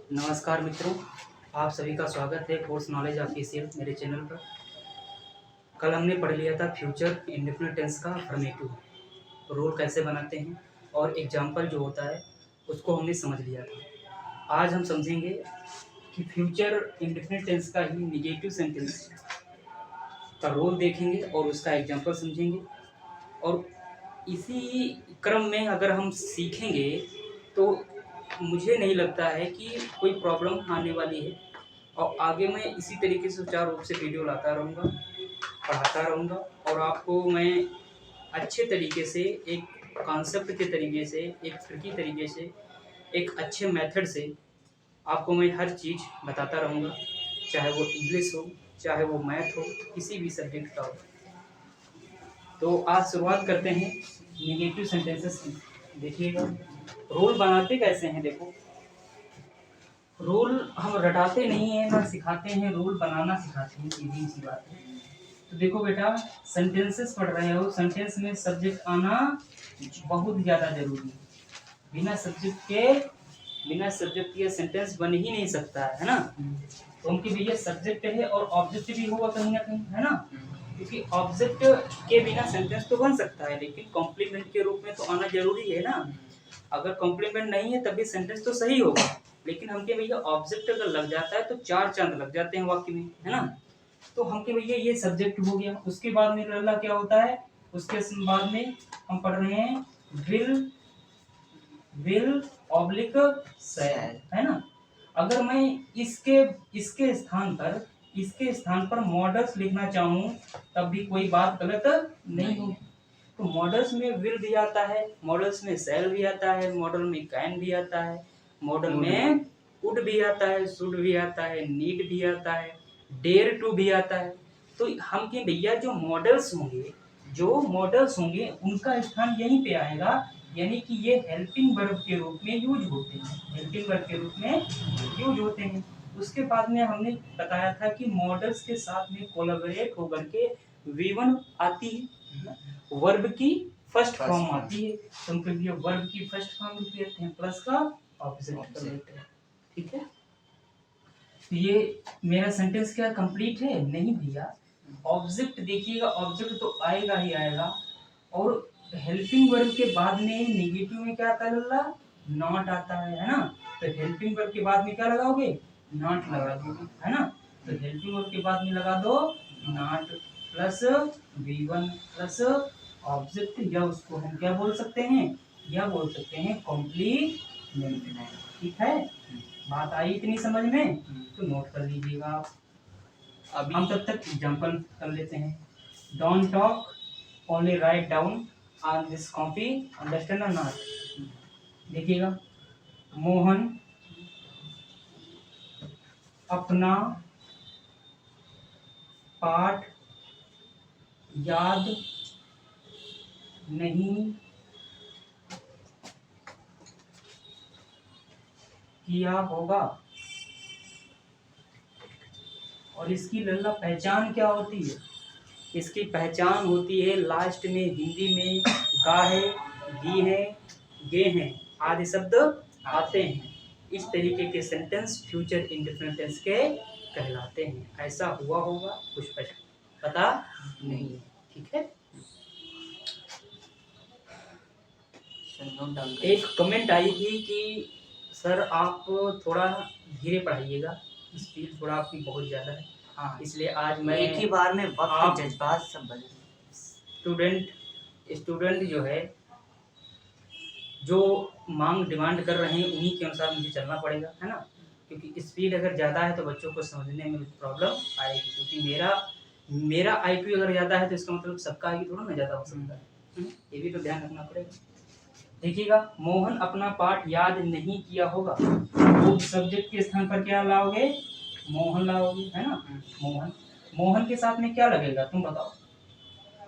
नमस्कार मित्रों, आप सभी का स्वागत है कोर्स नॉलेज ऑफिशियल मेरे चैनल पर। कल हमने पढ़ लिया था फ्यूचर इंडेफिनिट टेंस का अफर्मेटिव रोल कैसे बनाते हैं और एग्जाम्पल जो होता है उसको हमने समझ लिया था। आज हम समझेंगे कि फ्यूचर इंडेफिनिट टेंस का ही निगेटिव सेंटेंस का रोल देखेंगे और उसका एग्जाम्पल समझेंगे। और इसी क्रम में अगर हम सीखेंगे तो मुझे नहीं लगता है कि कोई प्रॉब्लम आने वाली है। और आगे मैं इसी तरीके से सुचारू रूप से वीडियो लाता रहूँगा, पढ़ाता रहूँगा और आपको मैं अच्छे तरीके से एक कॉन्सेप्ट के तरीके से, एक ट्रिकी तरीके से, एक अच्छे मेथड से आपको मैं हर चीज़ बताता रहूँगा, चाहे वो इंग्लिश हो, चाहे वो मैथ हो, किसी भी सब्जेक्ट का हो। तो आज शुरुआत करते हैं नेगेटिव सेंटेंसेस की। देखिएगा रोल बनाते कैसे हैं। देखो रोल हम रटाते नहीं हैं ना सिखाते हैं, रोल बनाना सिखाते हैं, सीधी सी बात है। तो देखो बेटा, सेंटेंसेस पढ़ रहे हो, सेंटेंस में सब्जेक्ट आना बहुत ज़्यादा जरूरी है। बिना सब्जेक्ट के सेंटेंस बन ही नहीं सकता है ना। तो उनके भैया सब्जेक्ट है और ऑब्जेक्ट भी होगा कहीं ना कहीं, है ना। क्योंकि ऑब्जेक्ट के बिना सेंटेंस तो बन सकता है, लेकिन कॉम्प्लीमेंट के रूप में तो आना जरूरी है ना। अगर कॉम्प्लीमेंट नहीं है तभी सेंटेंस तो सही होगा, लेकिन हमके भैया ऑब्जेक्ट अगर लग जाता है तो चार चांद लग जाते हैं वाक्य में, है ना। तो हमके भैया ये सब्जेक्ट हो गया। उसके बाद में अगला क्या होता है, उसके बाद में हम पढ़ रहे हैं विल ऑब्लिक शैल, है ना। अगर मैं इसके इसके स्थान पर मॉडल्स लिखना चाहूँ तब भी कोई बात गलत नहीं होगी। तो मॉडल्स में विल भी आता है, मॉडल्स में सेल भी आता है, मॉडल में कैन भी आता है, मॉडल में वुड भी आता है, शुड भी आता है, नीड भी आता है, डेयर टू भी आता है। तो हम के भैया जो मॉडल्स होंगे उनका स्थान यहीं पे आएगा, यानी कि ये हेल्पिंग वर्ब के रूप में यूज होते हैं। उसके बाद में हमने बताया था कि मॉडल्स के साथ में कोलैबोरेट होकर के V1 आती है, वर्ब की फर्स्ट फॉर्म आती है। तो हम कभी वर्ब की फर्स्ट फॉर्म लिख लेते हैं, प्लस का ऑब्जेक्ट कर लेते हैं, ठीक है। तो ये मेरा सेंटेंस क्या कंप्लीट है? नहीं भैया, ऑब्जेक्ट देखिएगा, ऑब्जेक्ट तो आएगा ही आएगा। और हेल्पिंग वर्ब के बाद में नेगेटिव में क्या आता है लल्ला? नॉट आता है ना। तो हेल्पिंग वर्ब के बाद में क्या लगाओगे? नॉट लगा दोगे, है ना। तो हेल्पिंग वर्ब के बाद में लगा दो not plus V1 plus object, या उसको हम क्या बोल सकते हैं? कॉम्प्लीमेंट, ठीक है। बात आई इतनी समझ में? तो नोट कर लीजिएगा आप। अभी हम तब तक एग्जांपल कर लेते हैं। Don't talk, only write down on this copy, understand और नॉट। देखिएगा, मोहन अपना पाठ याद नहीं किया होगा। और इसकी लल्ला पहचान क्या होती है? इसकी पहचान होती है लास्ट में हिंदी में गा है, गी है, गे हैं आदि शब्द आते हैं। इस तरीके के सेंटेंस फ्यूचर इंडेफिनिट टेंस के कहलाते हैं। ऐसा हुआ होगा कुछ पता नहीं है, ठीक है। एक कमेंट आई थी कि सर आप थोड़ा धीरे पढ़ाइएगा, स्पीड थोड़ा आपकी बहुत ज़्यादा है। हाँ, इसलिए आज मैं एक ही बार में वक्त जज्बात सब बदल। स्टूडेंट जो है, जो मांग डिमांड कर रहे हैं उन्हीं के अनुसार मुझे चलना पड़ेगा, है ना। क्योंकि स्पीड अगर ज़्यादा है तो बच्चों को समझने में प्रॉब्लम आएगी। क्योंकि मेरा IQ अगर ज़्यादा है तो इसका मतलब सबका IQ थोड़ा ना ज़्यादा हो सकता है। ये भी तो ध्यान रखना पड़ेगा। देखिएगा, मोहन अपना पाठ याद नहीं किया होगा, तो सब्जेक्ट के स्थान पर क्या लाओगे? मोहन लाओगे, है ना। मोहन के साथ में क्या लगेगा तुम बताओ?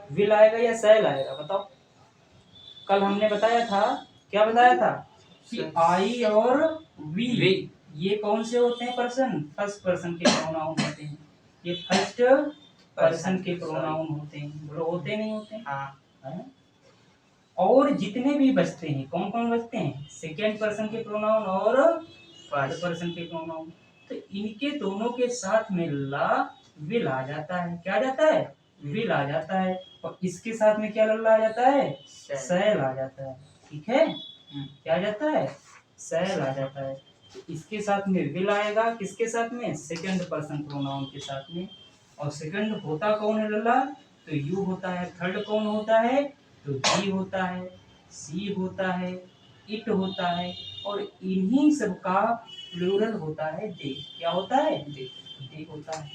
विल आएगा या सेल आएगा बताओ? कल हमने बताया था, क्या बताया था कि आई और वी ये कौन से होते हैं? फर्स्ट पर्सन के प्रोनाउन होते हैं। ये फर्स्ट पर्सन के प्रोनाउन होते हैं, होते नहीं होते? हाँ। और जितने भी बचते हैं, कौन कौन बचते हैं? सेकेंड पर्सन के प्रोनाउन और थर्ड पर्सन के प्रोनाउन। तो इनके दोनों के साथ में ला विल आ जाता है। क्या आ जाता है? विल आ जाता है। और इसके साथ में क्या लल्ला आ जाता है? सैल आ जाता है। ठीक है, क्या आ जाता है? सैल आ जाता है। तो इसके साथ में विल आएगा, किसके साथ में? सेकंड पर्सन प्रोनाउन के साथ में। और सेकंड होता कौन है लल्ला? तो यू होता है। थर्ड कौन होता है? तो ही होता है, सी होता है, इट होता है। और इन्हीं सब का प्लूरल होता है दे। क्या होता है? दे होता है।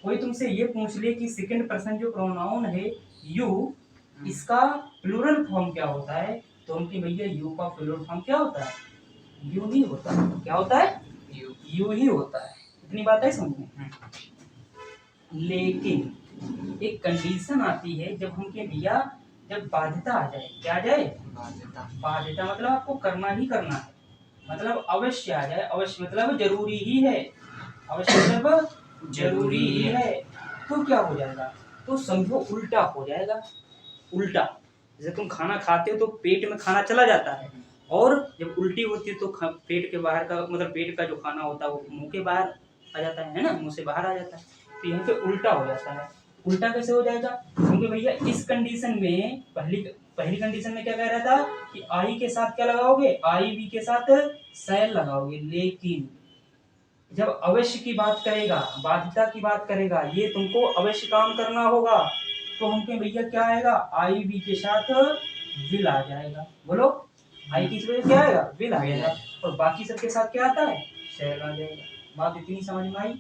कोई तुमसे ये पूछ ले कि सेकंड पर्सन जो प्रोनाउन है यू, इसका प्लूरल फॉर्म क्या होता है, तो उनकी भैया यू का प्लूरल फॉर्म क्या होता है? यू ही होता है। क्या होता है? यू ही होता है। इतनी बात है समझ में। लेकिन एक कंडीशन आती है जब हमके भैया जब बाध्यता आ जाए। क्या आ जाए? बाध्यता मतलब आपको करना ही करना है, मतलब अवश्य आ जाए। अवश्य मतलब जरूरी ही है। अवश्य मतलब जरूरी ही है। तो क्या हो जाएगा? तो समझो उल्टा हो जाएगा। उल्टा, जैसे तुम खाना खाते हो तो पेट में खाना चला जाता है, और जब उल्टी होती है तो पेट के बाहर का मतलब पेट का जो खाना होता है वो मुंह के बाहर आ जाता है ना, मुंह से बाहर आ जाता है। तो यहाँ पे उल्टा हो जाता है। उल्टा कैसे हो जाएगा? क्योंकि भैया इस कंडीशन में पहली कंडीशन में क्या कह रहा था कि आई के साथ क्या लगाओगे? आई वी के साथ सैल लगाओगे। लेकिन जब अवश्य की बात करेगा, बाध्यता की बात करेगा, ये तुमको अवश्य काम करना होगा, तो हमके भैया क्या आएगा? आई वी के साथ विल आ जाएगा। बोलो, आई की वजह क्या आएगा? विल आ जाएगा। और बाकी सबके साथ क्या आता है? शैल आ जाएगा। बात इतनी समझ में आई?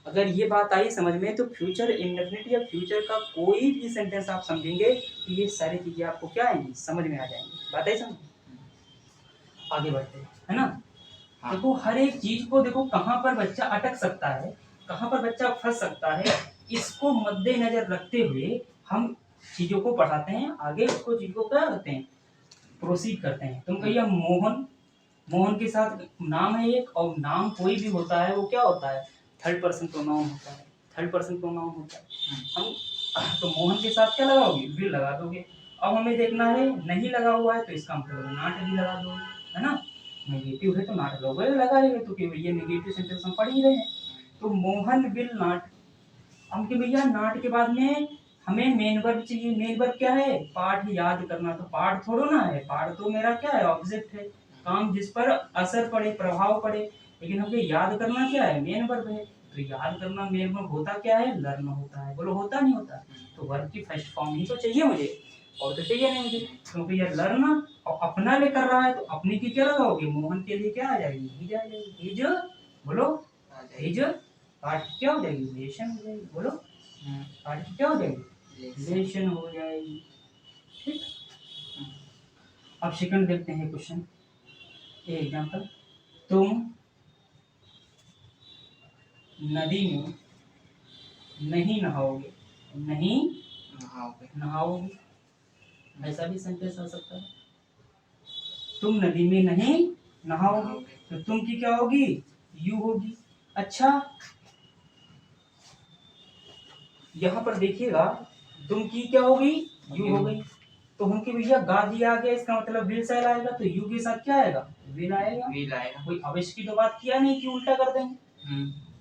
अगर ये बात आई समझ में तो फ्यूचर इंडेफिनिट या फ्यूचर का कोई भी सेंटेंस आप समझेंगे तो ये सारी चीजें आपको क्या आएंगी? समझ में आ जाएंगी। बात है समझ? आगे बढ़ते हैं, है ना। देखो हर एक चीज को देखो कहाँ पर बच्चा अटक सकता है, कहाँ पर बच्चा फंस सकता है, इसको मद्देनजर रखते हुए हम चीजों को पढ़ाते हैं आगे। उसको चीज को क्या करते हैं? प्रोसीड करते हैं। तुम भैया मोहन, मोहन के साथ नाम है एक, और नाम कोई भी होता है वो क्या होता है? थर्ड पर्सन प्रोनाउन होता है। थर्ड पर्सन प्रोनाउन होता है। हम तो मोहन के साथ क्या लगाओगे? विल लगा दोगे। अब हमें देखना है नहीं लगा हुआ है तो इसका मतलब नॉट भी लगा दोगे, है ना। नेगेटिव है तो नॉट लोगे लगाएंगे, तो कि भैया नेगेटिव सेंटेंस हम पढ़ ही रहे हैं। तो मोहन विल नॉट, हम कि भैया नॉट के बाद में हमें मेन वर्ब चाहिए। मेन वर्ब क्या है? पाठ याद करना। तो पाठ थोड़ो ना है, पाठ तो मेरा क्या है? ऑब्जेक्ट है, काम जिस पर असर पड़े, प्रभाव पड़े। लेकिन हमें याद करना क्या है? मेन वर्ब है। तो याद करना मेन वर्ब होता क्या है? लर्न होता है। बोलो होता नहीं होता? तो वर्ब की फर्स्ट फॉर्म ही तो चाहिए मुझे, और तो चाहिए नहीं मुझे। क्योंकि ये लर्न और अपना ले कर रहा है तो अपनी की क्या लगाओगे? मोहन के लिए क्या आ जाएगी? हिज आ जाएगी। हिज, बोलो हिज। पाठ क्या हो जाएगी? लेशन हो जाएगी। बोलो पाठ की क्या हो जाएगी? लेशन हो जाएगी। ठीक। अब सेकंड देखते हैं क्वेश्चन। ये एग्जांपल, तुम नदी में नहीं नहाओगे। नहीं नहाओगे, ऐसा भी सेंटेंस आ सकता है। तुम नदी में नहीं नहाओगे, तो तुम की क्या होगी? यू होगी। अच्छा, यहाँ पर देखिएगा, तुम की क्या होगी? यू हो गई। तो हम के भैया गा दिया आ गया, इसका मतलब विल सेल आएगा, तो यू के साथ क्या आएगा? विल आएगा। कोई अवश्य की तो बात किया नहीं कि उल्टा कर देंगे।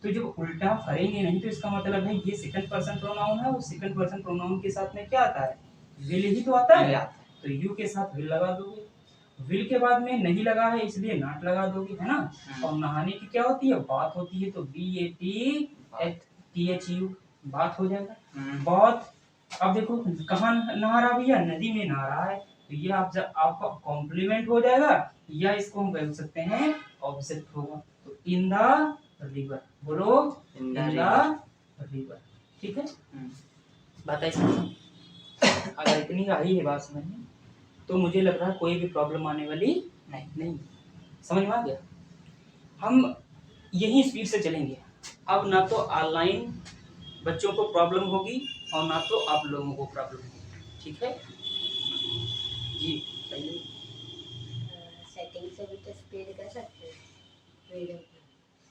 तो जब उल्टा करेंगे नहीं तो इसका मतलब है ये सेकंड पर्सन प्रोनाउन है, और सेकंड पर्सन प्रोनाउन के साथ में क्या आता है? विल ही तो आता है। तो यू के साथ विल लगा दोगे। विल के बाद में नहीं लगा है इसलिए नॉट लगा दोगे, है ना। और नहाने की क्या होती है? बात होती है, तो BATTHU बात हो जाएगा। बहुत। अब देखो कहाँ नहा रहा भैया? नदी में नहा रहा है, तो ये आपका कॉम्प्लीमेंट हो जाएगा, या इसको हम कह सकते हैं ऑब्जेक्ट होगा। तो इन द रिवर, बोलो इन द रिवर। ठीक है, बात ऐसी। अगर इतनी आई है बात समझ में तो मुझे लग रहा है कोई भी प्रॉब्लम आने वाली नहीं। समझ में आ गया? हम यही स्पीड से चलेंगे। अब ना तो ऑनलाइन बच्चों को प्रॉब्लम होगी और ना तो आप लोगों को प्रॉब्लम होगी। ठीक है जी, बताइए। सेटिंग से भी तो स्पीड कर सकते हैं वीडियो की।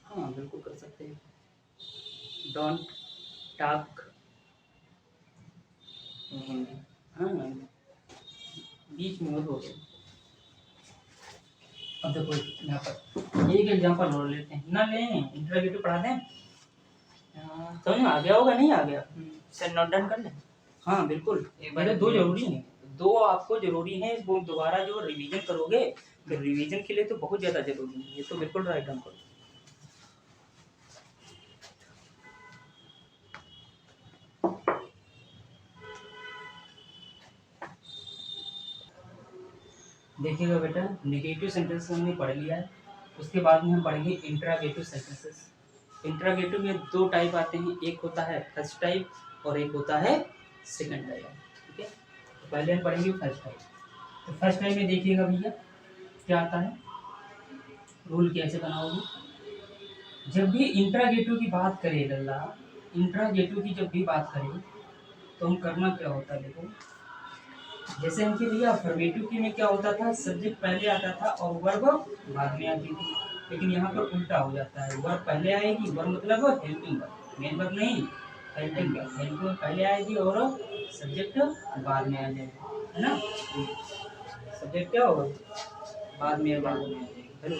हाँ बिल्कुल कर सकते हैं। Don't talk in Hindi. हाँ बीच में हो गया। अब देखो यहाँ पर एक एग्जांपल और लेते हैं ना, लें इंटरोगेटिव पढ़ा दें। समझ में आ गया होगा, नहीं आ गया? सर नोट डाउन कर लें। हाँ बिल्कुल, एक बार मेरे दो जरूरी हैं, दो आपको जरूरी हैं, वो दोबारा जो रिवीजन करोगे तो रिवीजन के लिए तो बहुत ज़्यादा जरूरी है, ये तो बिल्कुल राइट डाउन करो। देखिएगा बेटा, नेगेटिव सेंटेंस हमने पढ़ लिया है, उसके बाद में हम पढ़ेंगे इंट्रागेटिव सेंटेंसेस। इंट्रागेटिव में दो टाइप आते हैं, एक होता है फर्स्ट टाइप और एक होता है सेकंड टाइप। ठीक है, तो पहले हम पढ़ेंगे फर्स्ट टाइप। तो फर्स्ट टाइप में देखिएगा भैया क्या आता है, रूल कैसे बनाओगे। जब भी इंट्रागेटिव की बात करें लल्ला, इंट्रागेटिव की जब भी बात करें तो हम करना क्या होता है, देखो जैसे हम भैया अफर्मेटिव की में क्या होता था, सब्जेक्ट पहले आता था और वर्ब बाद में आती थी, लेकिन यहाँ पर उल्टा हो जाता है, वर्ब पहले आएगी, वर्ब मतलब हेल्पिंग वर्ब, मेन वर्ब नहीं, हेल्पिंग वर्ब, हेल्पिंग वर्ब पहले आएगी और सब्जेक्ट बाद में आ जाएगा, है ना। सब्जेक्ट क्या होगा, बाद में आ जाएगा। हेलो,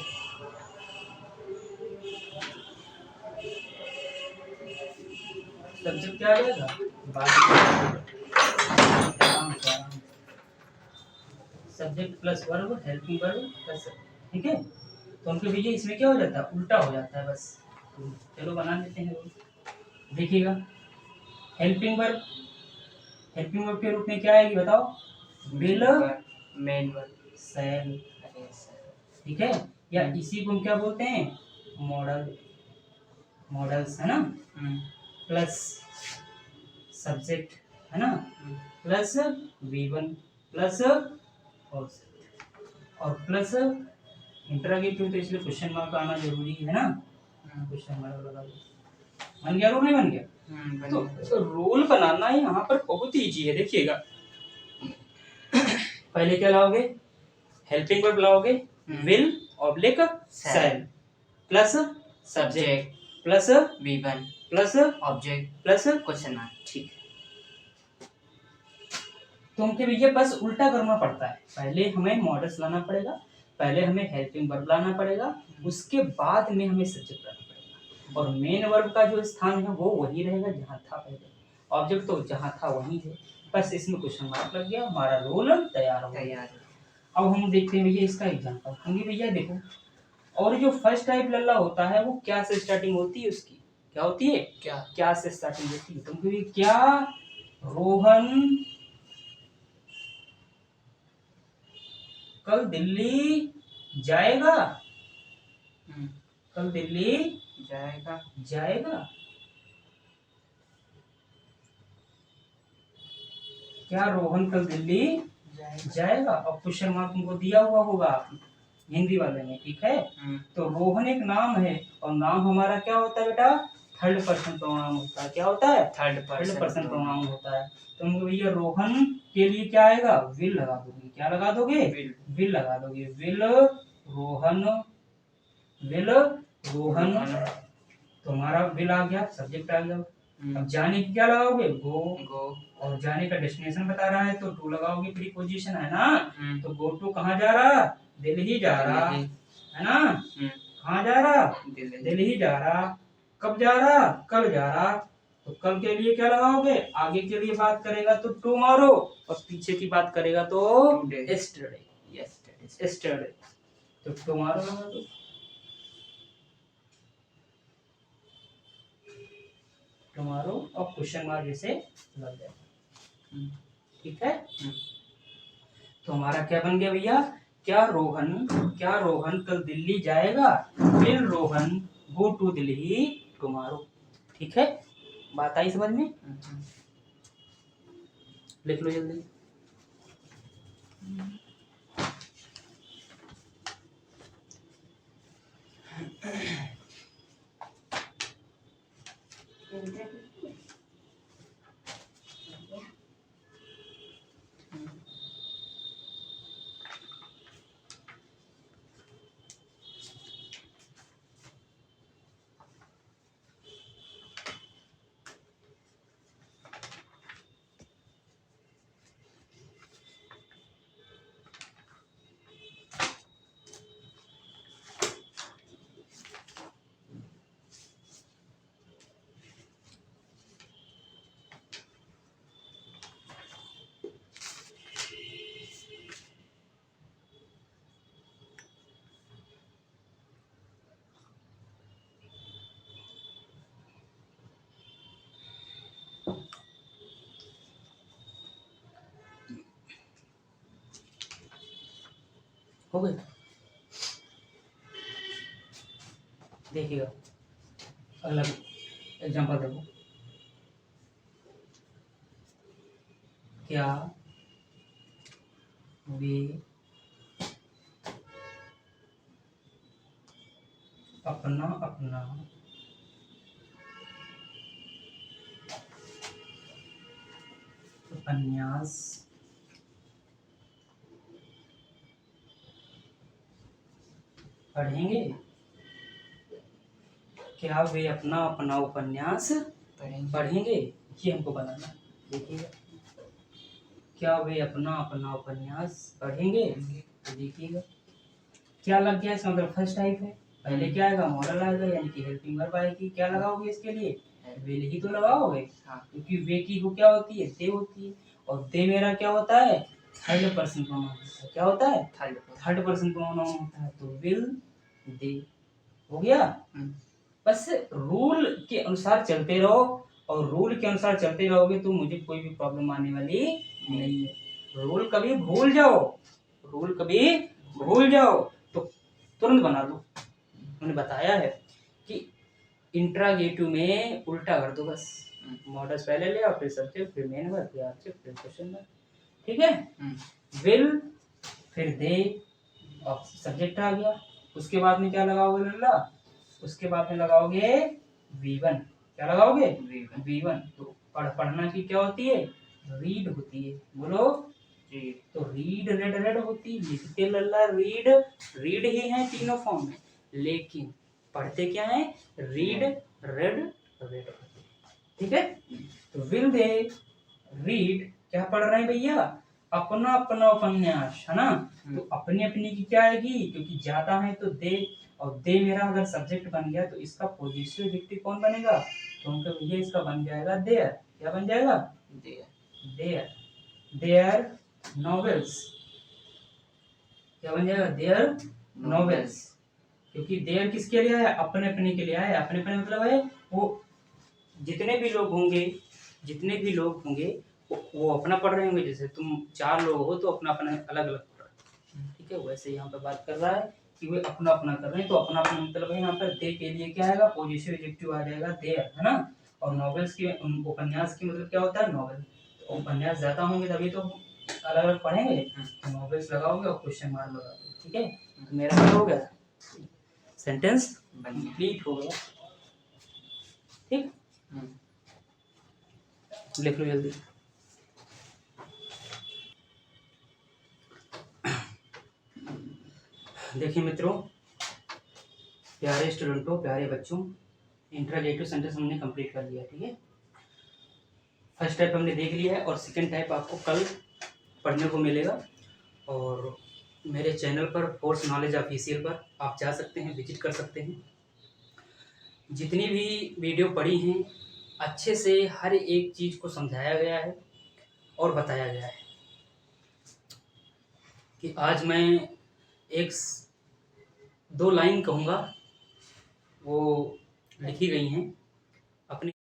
सब्जेक्ट क्या आ जाएगा, बाद में, subject plus verb, helping verb plus, ठीक है। तो उनके भैया इसमें क्या हो जाता है, उल्टा हो जाता है बस। तो चलो बना लेते हैं, देखिएगा हेल्पिंग वर्ब, हेल्पिंग वर्ब के रूप में क्या आएगी बताओ, विल, मेन वर्ब, शैल, अरे सर ठीक है, या इसी को हम क्या बोलते हैं, मॉडल, मॉडल्स, है ना, प्लस सब्जेक्ट, है ना, प्लस V1 प्लस और प्लस इंटरोगेटिव, तो इसलिए क्वेश्चन मार्क आना जरूरी है ना, क्वेश्चन मार्क लगा दो। बन गया रूल, नहीं बन गया? तो रूल बनाना यहाँ पर बहुत इजी है, देखिएगा पहले क्या लाओगे, हेल्पिंग वर्ब लाओगे, will oblique shell plus subject plus V1 plus object plus question mark. ठीक है, तो उनके भैया बस उल्टा करना पड़ता है, पहले हमें मॉडल्स लाना पड़ेगा, पहले हमें हेल्पिंग वर्ब लाना पड़ेगा, उसके बाद में हमें सब्जेक्ट लाना पड़ेगा, और मेन वर्ब का जो स्थान है वो वही रहेगा जहाँ था पहले, ऑब्जेक्ट तो जहाँ था वहीं है, बस इसमें क्वेश्चन मार्क लग गया, हमारा रोल तैयार हो गया। अब हम देखते हैं भैया इसका एग्जांपल, होंगे भैया देखो, और जो फर्स्ट टाइप लल्ला होता है वो क्या से स्टार्टिंग होती है, उसकी क्या होती है, क्या से स्टार्टिंग होती है, तुमको ये क्या, रोहन कल दिल्ली जाएगा, कल दिल्ली जाएगा, जाएगा, क्या रोहन कल दिल्ली जाएगा, और क्वेश्चन मार्क तुमको दिया हुआ होगा हिंदी वाले में, ठीक है। तो रोहन एक नाम है, और नाम हमारा क्या होता है बेटा, थर्ड पर्सन प्रोनाउन होता है, क्या होता है, थर्ड पर्सन प्रोनाउन होता है। तो भैया रोहन के लिए क्या आएगा, विल लगा दोगे, क्या लगा दोगे, विल लगा दोगे, विल रोहन, विल रोहन, तुम्हारा विल आ गया, सब्जेक्ट आ गया। अब जाने की क्या लगाओगे, गो, और जाने का डेस्टिनेशन बता रहा है तो टू लगाओगे, प्रीपोजिशन है ना, तो गो टू कहाँ जा रहा, दिल्ली जा रहा, है ना, कहाँ जा रहा, दिल्ली जा रहा, कब जा रहा, कल जा रहा, तो कल के लिए क्या लगाओगे, आगे के लिए बात करेगा तो टुमारो, और पीछे की बात करेगा तो यस्टरडे, यस्टरडे, तो टुमारो लगा दो, टुमारो, और क्वेश्चन मार्क जैसे लग जाएगा, ठीक है। तो हमारा क्या बन गया भैया, क्या रोहन कल दिल्ली जाएगा, will Rohan go to Delhi tomorrow, ठीक है, बात आई समझ में, लिख लो जल्दी। हो गए? देखिएगा अगला एग्जांपल देखो, क्या वे अपना अपना उपन्यास पढ़ेंगे? क्या वे अपना अपना उपन्यास पढ़ेंगे? ये हमको बनाना है। देखिएगा, क्या वे अपना अपना उपन्यास पढ़ेंगे? तो देखिएगा क्या लग गया इसका मतलब फर्स्ट टाइप है। पहले क्या आएगा? मॉडल आएगा, यानी कि हेल्पिंग वर्ब आएगी। क्या लगाओगे इसके लिए? विल ही तो लगाओगे, क्योंकि वे की को क्या होती है? दे होती है, और दे मेरा क्या होता है? थर्ड पर्सन प्रोनाउन होता है। क्या होता है? थर्ड पर्सन प्रोनाउन होता है। तो विल, दे, हो गया। बस रूल के अनुसार चलते रहो, और रूल के अनुसार चलते रहोगे तो मुझे कोई भी प्रॉब्लम आने वाली नहीं है। रूल कभी भूल जाओ, रूल कभी भूल जाओ तो तुरंत बना लो। उन्होंने बताया है कि इंट्रागेटिव में उल्टा कर दो बस। मॉडल्स पहले ले आओ, फिर सब्जेक्ट, फिर मेन वर्ब, फिर ऑब्जेक्ट, फिर क्वेश्चन वर्ब। ठीक है? विल, फिर दे, और सब्जेक्ट आ गया। उसके बाद में क्या लगाओगे लल्ला? उसके बाद में लगाओगे V1। क्या लगाओगे? V1। तो पढ़ना की क्या होती है? रीड होती है। बोलो, तो रीड, रेड रेड होती है, लिखते लल्ला रीड, रीड ही है तीनों फॉर्म में, लेकिन पढ़ते क्या है? Read, red, red. ठीक है? तो विल दे रीड, क्या पढ़ रहे हैं भैया? अपना अपना उपन्यास, है ना? तो अपनी अपनी की क्या आएगी? क्योंकि ज्यादा है तो दे, और दे मेरा अगर सब्जेक्ट बन गया तो इसका पॉजिटिव एडजेक्टिव कौन बनेगा? तो उनका भैया इसका बन जाएगा देयर। क्या बन जाएगा? There, there novels. क्या बन जाएगा? There novels. क्योंकि देयर किसके लिए है? अपने अपने के लिए है। अपने अपने मतलब है वो जितने भी लोग होंगे, जितने भी लोग होंगे वो अपना पढ़ रहे होंगे। जैसे तुम 4 लोग हो तो अपना अपना अलग अलग पढ़ रहे हो। ठीक है? वैसे यहाँ पे बात कर रहा है कि वे अपना अपना कर रहे हैं, तो अपना अपना मतलब है यहाँ पर दे के लिए क्या आएगा? पॉजिटिव एडजेक्टिव आ जाएगा देयर, है ना? और नॉवेल्स की, उपन्यास की मतलब क्या होता है? नॉवेल। तो उपन्यास ज्यादा होंगे तभी तो अलग अलग पढ़ेंगे। तो नॉवेल्स लगाओगे और क्वेश्चन मार्क लगाओगे। ठीक है? तो मेरा क्या हो गया? सेंटेंस कंप्लीट हो गया। ठीक, लिख लो जल्दी। देखिए मित्रों, प्यारे स्टूडेंटों, प्यारे बच्चों, इंट्रागेटिव सेंटेंस हमने कंप्लीट कर लिया। ठीक है? फर्स्ट टाइप हमने देख लिया है, और सेकंड टाइप आपको कल पढ़ने को मिलेगा। और मेरे चैनल पर फोर्स नॉलेज ऑफिशियल पर आप जा सकते हैं, विजिट कर सकते हैं। जितनी भी वीडियो पढ़ी हैं अच्छे से हर एक चीज़ को समझाया गया है और बताया गया है। कि आज मैं एक 2 लाइन कहूँगा, वो लिखी गई हैं अपनी